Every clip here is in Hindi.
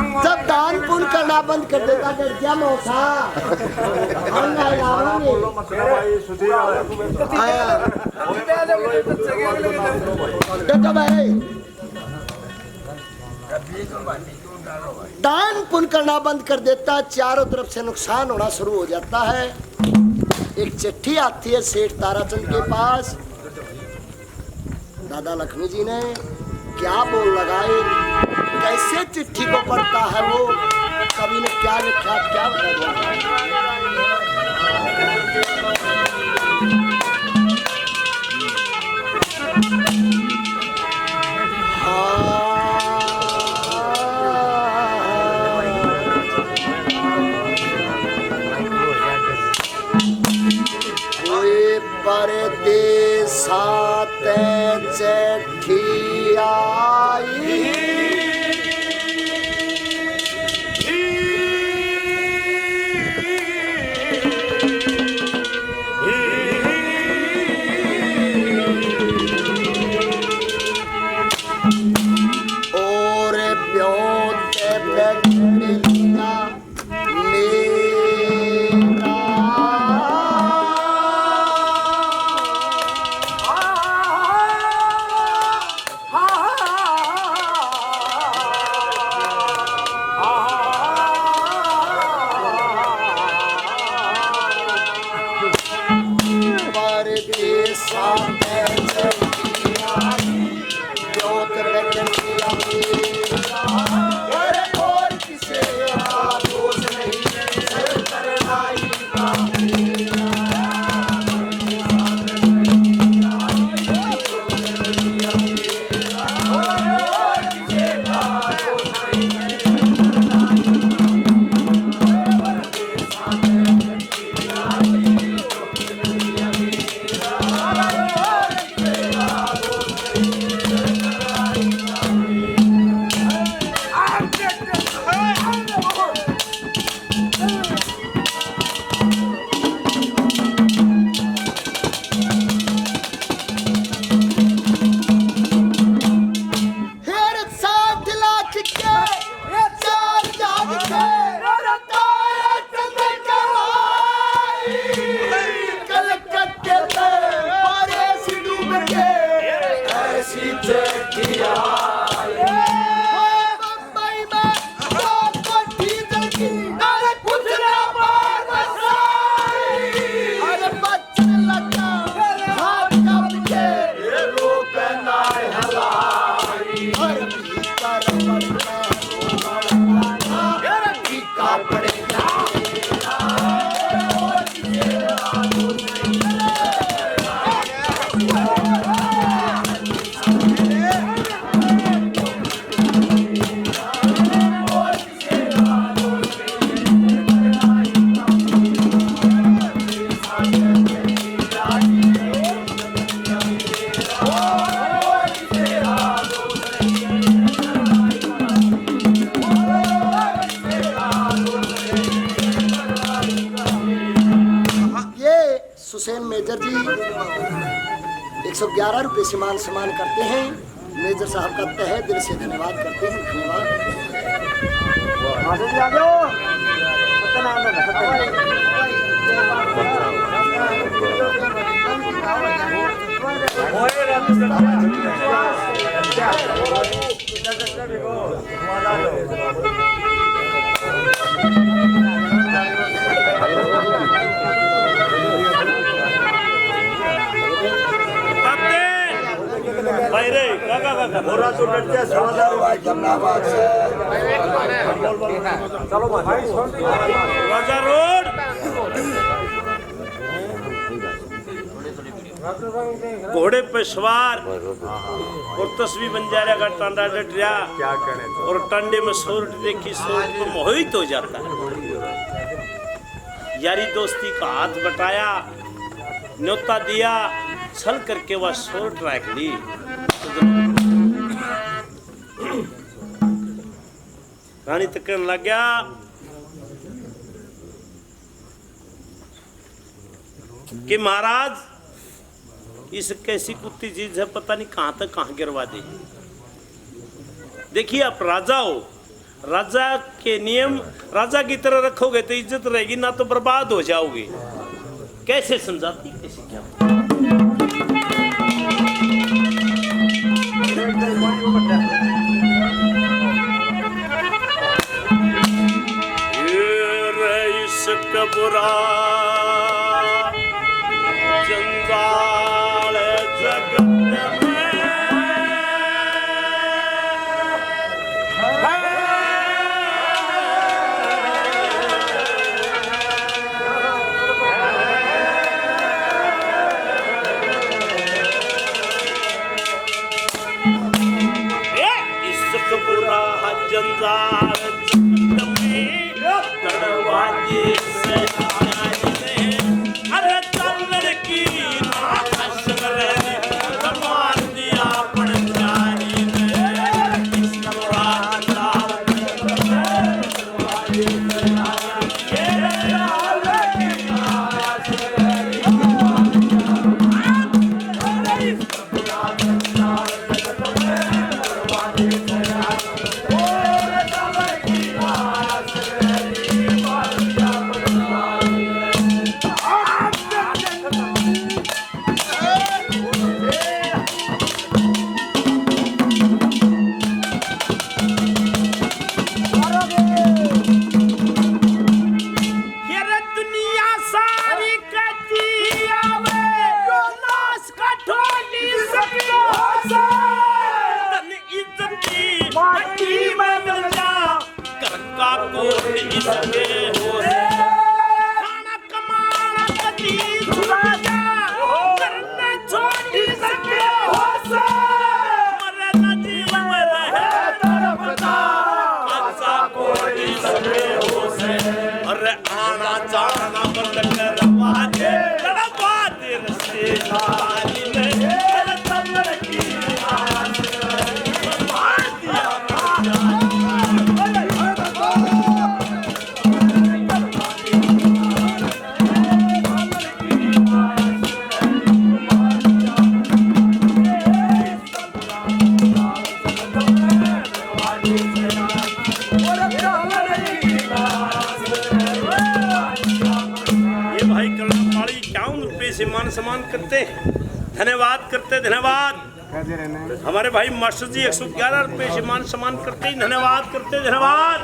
जब दान पुण्य करना बंद कर देता डर क्या मौसा दान पुण्य करना बंद कर देता, चारों तरफ से नुकसान होना शुरू हो जाता है। एक चिट्ठी आती है सेठ ताराचंद के पास। दादा लक्ष्मी जी ने क्या बोल लगाए, कैसे चिट्ठी को पढ़ता है वो, कवि ने क्या लिखा क्या बता। परदेसात चिट्ठी आई, और ब्योते बैठा मेजर जी 111 रुपये से मान सम्मान करते हैं। मेजर साहब का तहे दिल से धन्यवाद करते हैं। चलो भाई राजा रोड घोड़े पे सवार और तस्वीर बन जा रहा टांडा डटिया क्या करे और टांडे में सोरठ देखी सोरठ में मोहित हो जाता है। यारी दोस्ती का हाथ बटाया, न्योता दिया, छल करके वह सोरठ रख ली। रानी तकन लग गया कि महाराज इस कैसी कुत्ती चीज है, पता नहीं कहां तक कहां गिरवा दे। देखिए आप राजा हो, राजा के नियम राजा की तरह रखोगे तो इज्जत रहेगी, ना तो बर्बाद हो जाओगे। कैसे समझाती, कैसे क्या? ये बुरा जंजाल जगत में बुरा जंजाल जगत में दरवाजे से अरे चल की मार दिया पड़चारी में इस आना जाना बंद कर वादे लड़वाते रस्ते सारी में चल की मान सम्मान करते, धन्यवाद करते, धन्यवाद। हमारे भाई मास्टर जी 111 रुपए से मान सम्मान करते ही धन्यवाद करते, धन्यवाद।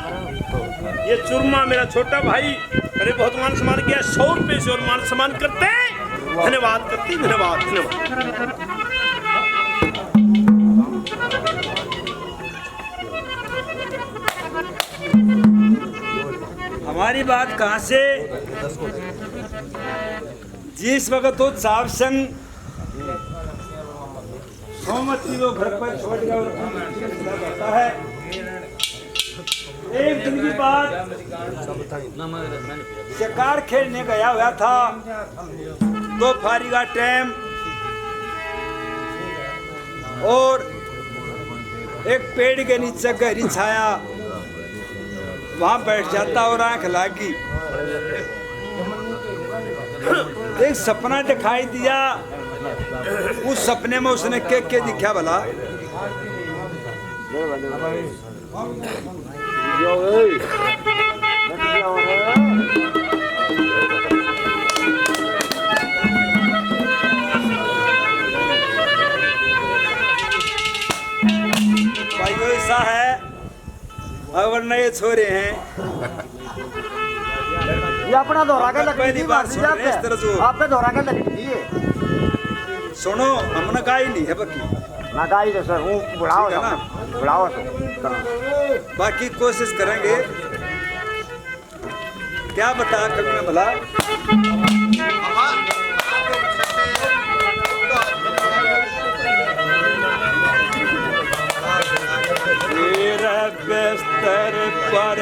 ये चुरमा मेरा छोटा भाई अरे बहुत मान सम्मान किया 100 रुपए से और मान सम्मान करते, धन्यवाद करते, धन्यवाद, धन्यवाद। हमारी बात कहाँ से, जिस वक्त तो चाव संग सोमती वो घर पर छोड़ गया होता है। एक दिन की बात, शिकार खेलने गया हुआ था, दोपहर का टाइम, और एक पेड़ के नीचे गहरी छाया, वहां बैठ जाता और आंख लागी। एक सपना दिखाई दिया, उस सपने में उसने क्या दिखा भला? भाई ऐसा है, अगर नए छोरे हैं ये अपना दोहरा के लकड़ी बात सुन रहे इस तरह से आपने दोहरा के लकड़ी है। सुनो, हमने गाय नहीं है बाकी ना गाय तो सर वो बुढ़ाओ ना, बुढ़ाओ तो बाकी कोशिश करेंगे। क्या बता कभी ना भला तेरा बिस्तर पर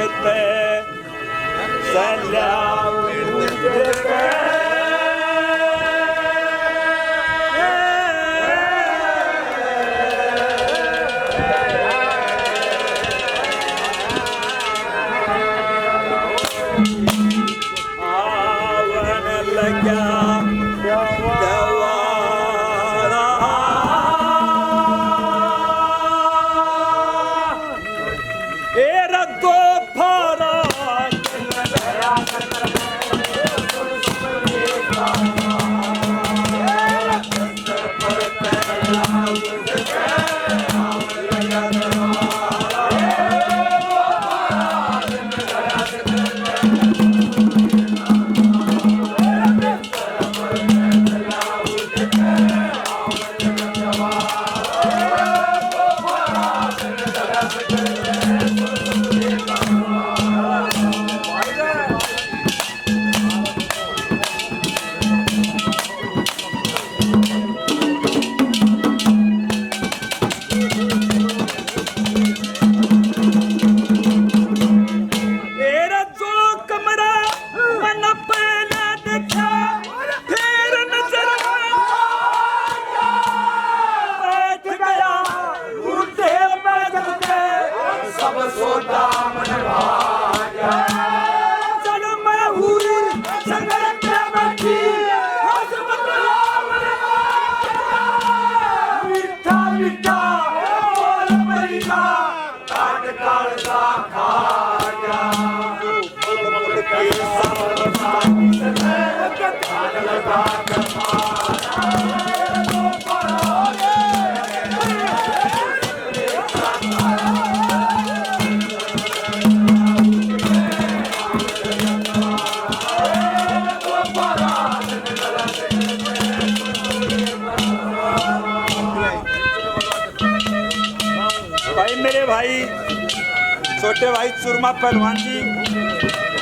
छोटे भाई चूरमा पहलवान जी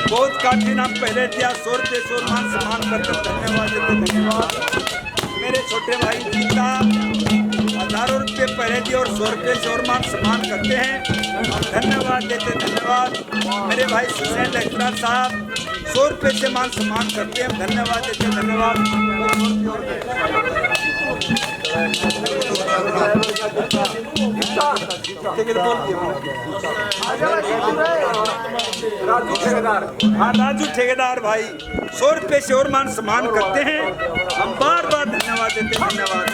बहुत काफी नाम पहले दिया 100 रुपये मान सम्मान करते धन्यवाद देते धन्यवाद। मेरे छोटे भाई गीता हजारों रुपये पहले दिए और 100 रुपये से और मान सम्मान करते हैं धन्यवाद देते धन्यवाद। मेरे भाई सुसैन लेक्चरर साहब 100 रुपये से मान सम्मान करते हैं धन्यवाद देते धन्यवाद। हाँ राजू ठेकेदार भाई 100 रुपये से और मान सम्मान करते हैं हम बार बार धन्यवाद देते धन्यवाद।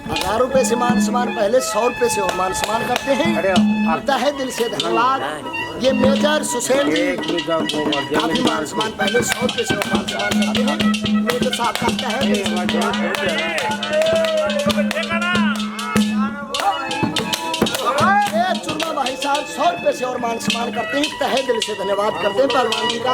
हजार रुपए से मान सम्मान पहले 100 रुपए से और मान सम्मान करते हैं तहे दिल से धन्यवाद। ये मेजर सुसैन जी काफी मान सम्मान पहले 100 रुपए से और मान सम्मान करते हैं मेजर साहब का तहे दिल से चुरमा भाई साहब 100 रुपए से और मान सम्मान करते हैं तहे दिल से धन्यवाद करते हैं पहलवान जी का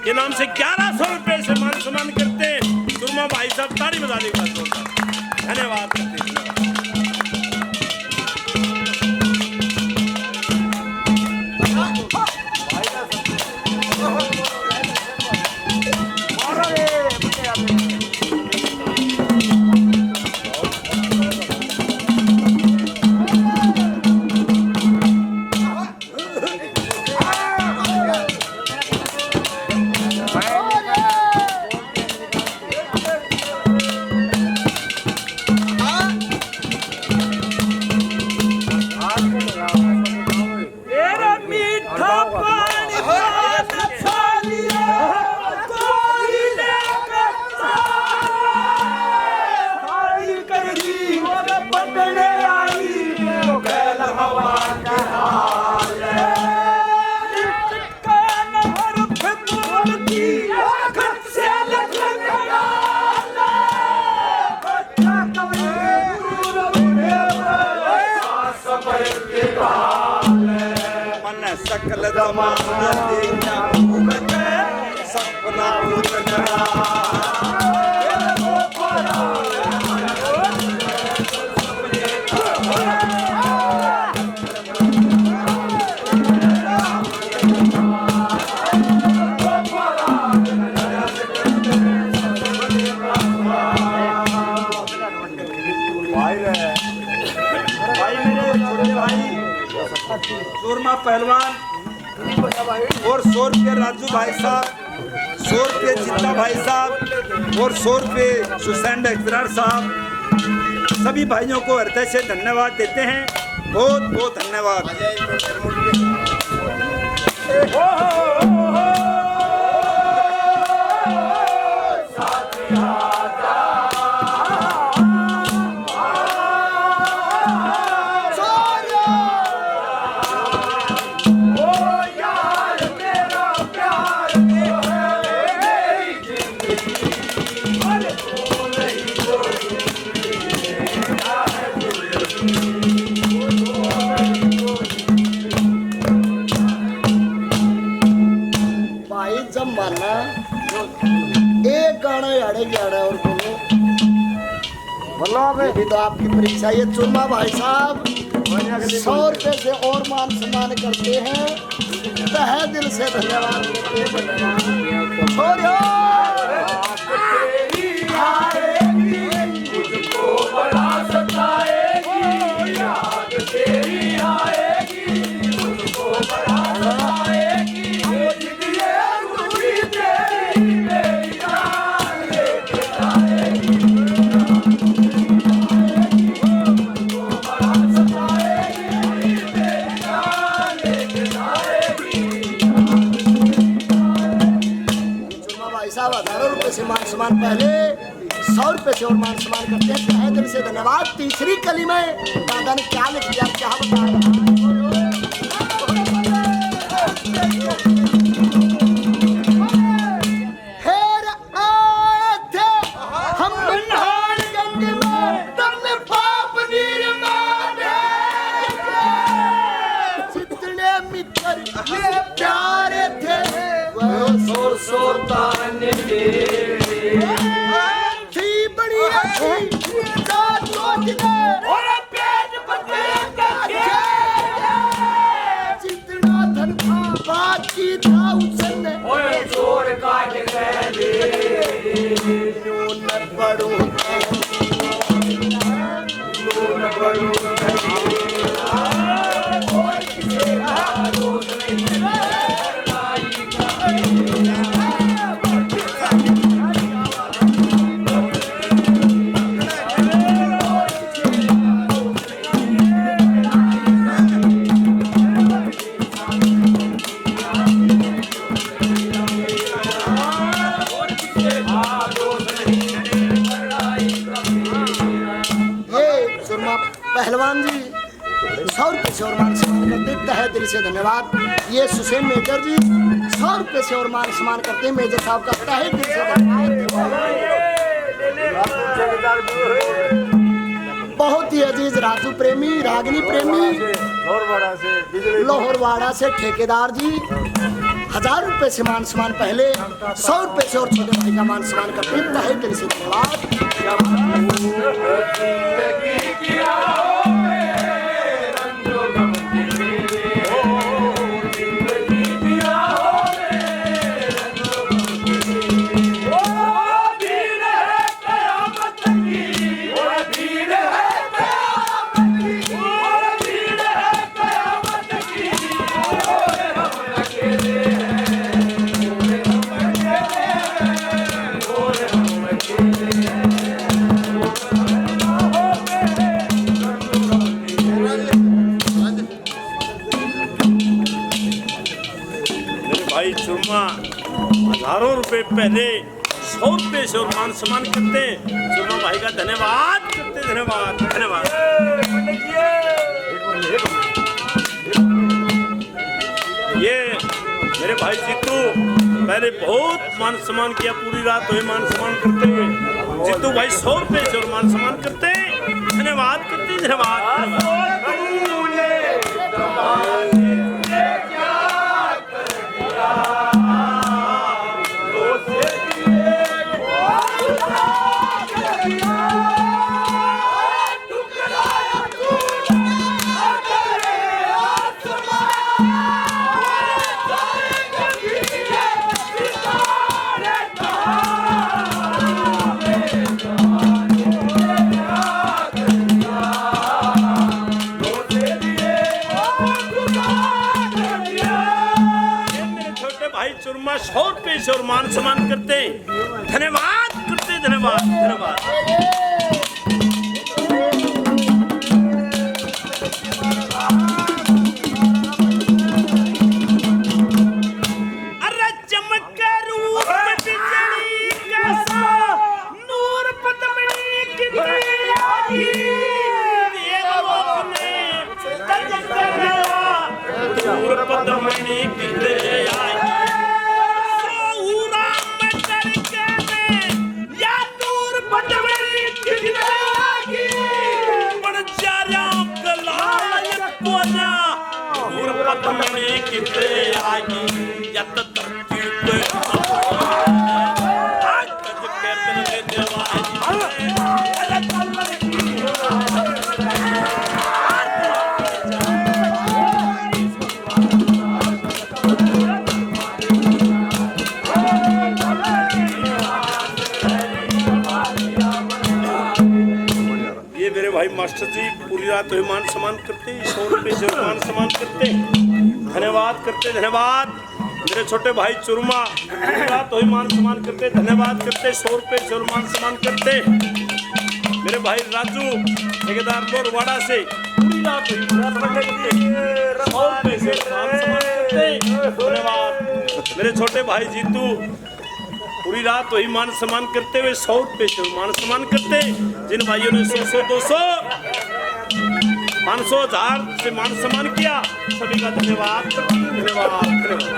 के नाम से 1100 रुपए से मान सम्मान करते हैं। चुरमा भाई साहब ताड़ी बजा देगा धन्यवाद करते हैं। हवा के हाल जमाना देखना घूम के सपना पूर्ण करा सूरमा पहलवान और 100 रुपये राजू भाई साहब, 100 रुपये जित्ता भाई साहब और 100 रुपये सुसैन इकरार साहब, सभी भाइयों को हृदय से धन्यवाद देते हैं। बहुत बहुत धन्यवाद। एक गाना याड़े गाना और बोलो अभी तो आपकी परीक्षा। ये चुरमा भाई साहब 100 रुपये से और मान सम्मान करते हैं, तहे दिल से धन्यवाद मान सम्मान पहले 100 रुपये से और मान सम्मान करते हैं, तहे दिल से धन्यवाद। तीसरी कली में दादा ने क्या लिख दिया, क्या बताया? फिर आए थे हम बन्हारगंज में, तब में पाप निर्माने जितने मित्र प्यारे थे वो सो ताने थी बड़ी अच्छी और पेट जितना धन था बाकी था उसने जोर काट गए पहलवान जी 100 रुपये से और मान सम्मान करते, तहे दिल से धन्यवाद। ये सुसैन मेजर जी 100 रुपये से और मान सम्मान करते हैं, मेजर साहब का तहे दिल से धन्यवाद। बहुत ही अजीज राजू प्रेमी, रागिनी प्रेमी लोहरवाड़ा से ठेकेदार जी 1000 रुपये से मान सम्मान पहले, 100 रुपये से और छोटे भाई का मान सम्मान करते हैं, तहे दिल से धन्यवाद। हजारों रुपए पहले 100 रुपये से और मान सम्मान करते हैं, सुरमा भाई का धन्यवाद करते, धन्यवाद धन्यवाद। ये मेरे भाई जीतू पहले बहुत मान सम्मान किया, पूरी रात हुए मान सम्मान करते हुए। जीतू भाई 100 रुपये से और मान सम्मान करते, धन्यवाद करते, धन्यवाद। भाई चुरमा 100 रुपए से और मान सम्मान करते हैं। धन्यवाद करते, धन्यवाद धन्यवाद। अरे चमक रूप बिजली कैसा नूर पदमणि की नूर पदमणि किधरे आई सौरा में करके में या नूर पदमणि किधरे आई बड़ जारा कलाय कोना नूर पदमणि किधरे आई या धरती पे आज कद के तने देवा भाई मास्टर जी पूरी रात तो मान सम्मान करते, 100 रुपए से मान सम्मान करते, धन्यवाद करते, धन्यवाद। मेरे छोटे भाई चुरमा पूरी रात तो मान सम्मान करते, धन्यवाद करते, 100 रुपए से मान सम्मान करते। मेरे भाई राजू ठेकेदार लोरवाड़ा से पूरी रात करते, 100 रुपए से मान सम्मान करते, धन्यवाद। मेरे छोटे भाई जीतू पूरी रात वही मान सम्मान करते हुए 100 रुपए से मान सम्मान करते। जिन भाइयों ने 100, 200, 500, 1000 से मान सम्मान किया सभी का धन्यवाद धन्यवाद धन्यवाद।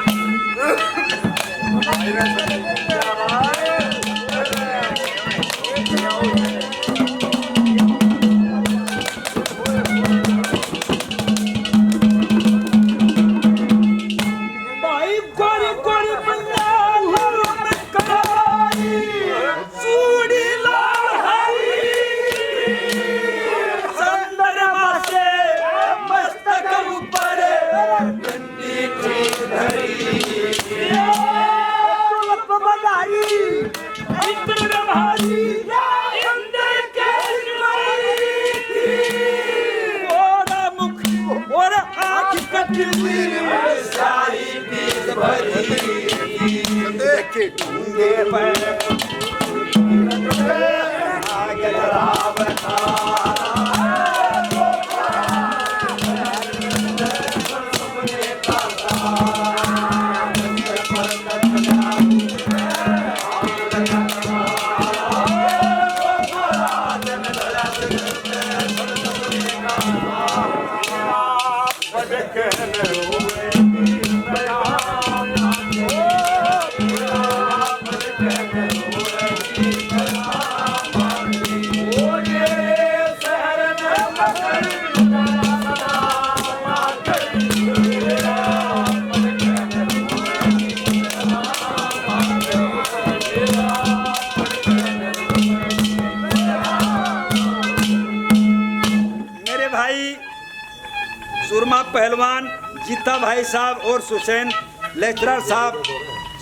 सुरमा पहलवान जीता भाई साहब और सुसैन लेक्चरर साहब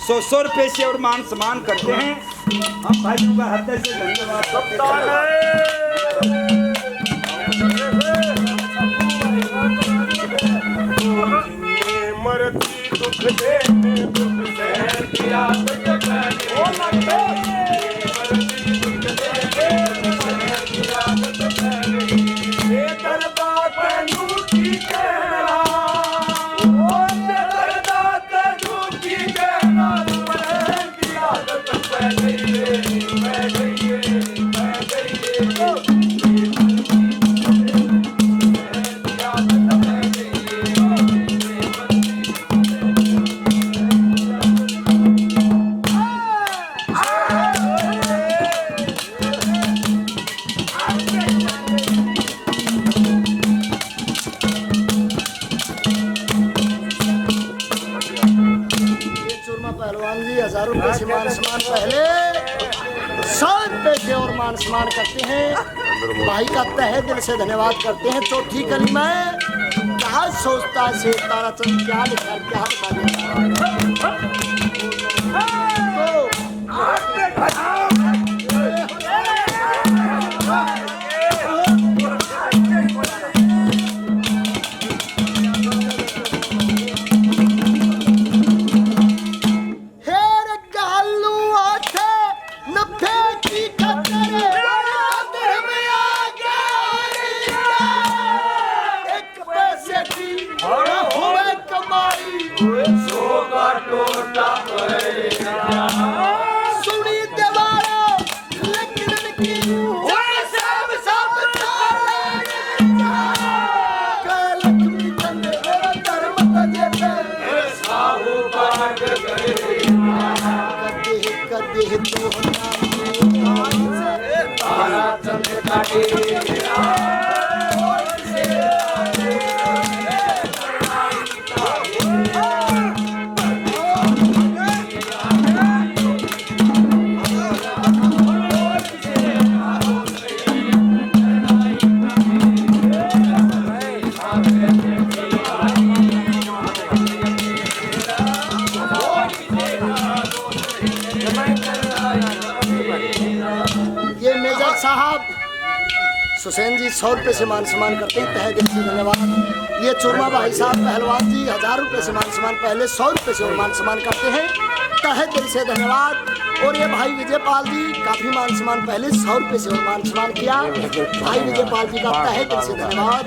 100 रुपए से और मान सम्मान करते हैं। हम भाइयों का हृदय से धन्यवाद पहलवान जी 1000 रुपए से मान सम्मान पहले 100 रुपए से और मान सम्मान करते हैं। भाई का तहे दिल से धन्यवाद करते हैं। चौथी कली में क्या सोचता से ताराचंद क्या लिखा क्या बता कदे तो साहब सुसैन जी 100 रुपये से मान सम्मान करते हैं, तहे दिल से धन्यवाद। ये चुरमा भाई साहब पहलवान जी 1000 रुपये से मान सम्मान, पहले 100 रुपये से और मान सम्मान करते हैं, तहे दिल से धन्यवाद। और ये भाई विजयपाल जी काफी मान सम्मान, पहले 100 रुपये से और मान सम्मान किया। भाई विजयपाल जी का तहे दिल से धन्यवाद।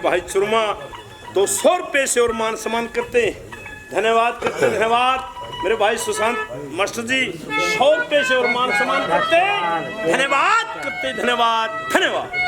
भाई चुरमा 200 रुपये से और मान सम्मान करते हैं, धन्यवाद करते, धन्यवाद। मेरे भाई सुशांत मास्टर जी 100 रुपये से और मान सम्मान करते, धन्यवाद करते, धन्यवाद, धन्यवाद।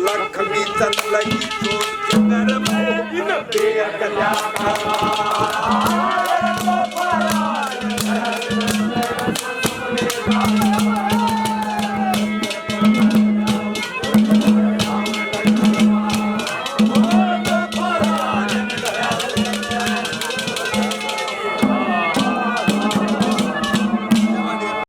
लखमी चल लगी तो चंद्र में इन पे कल्या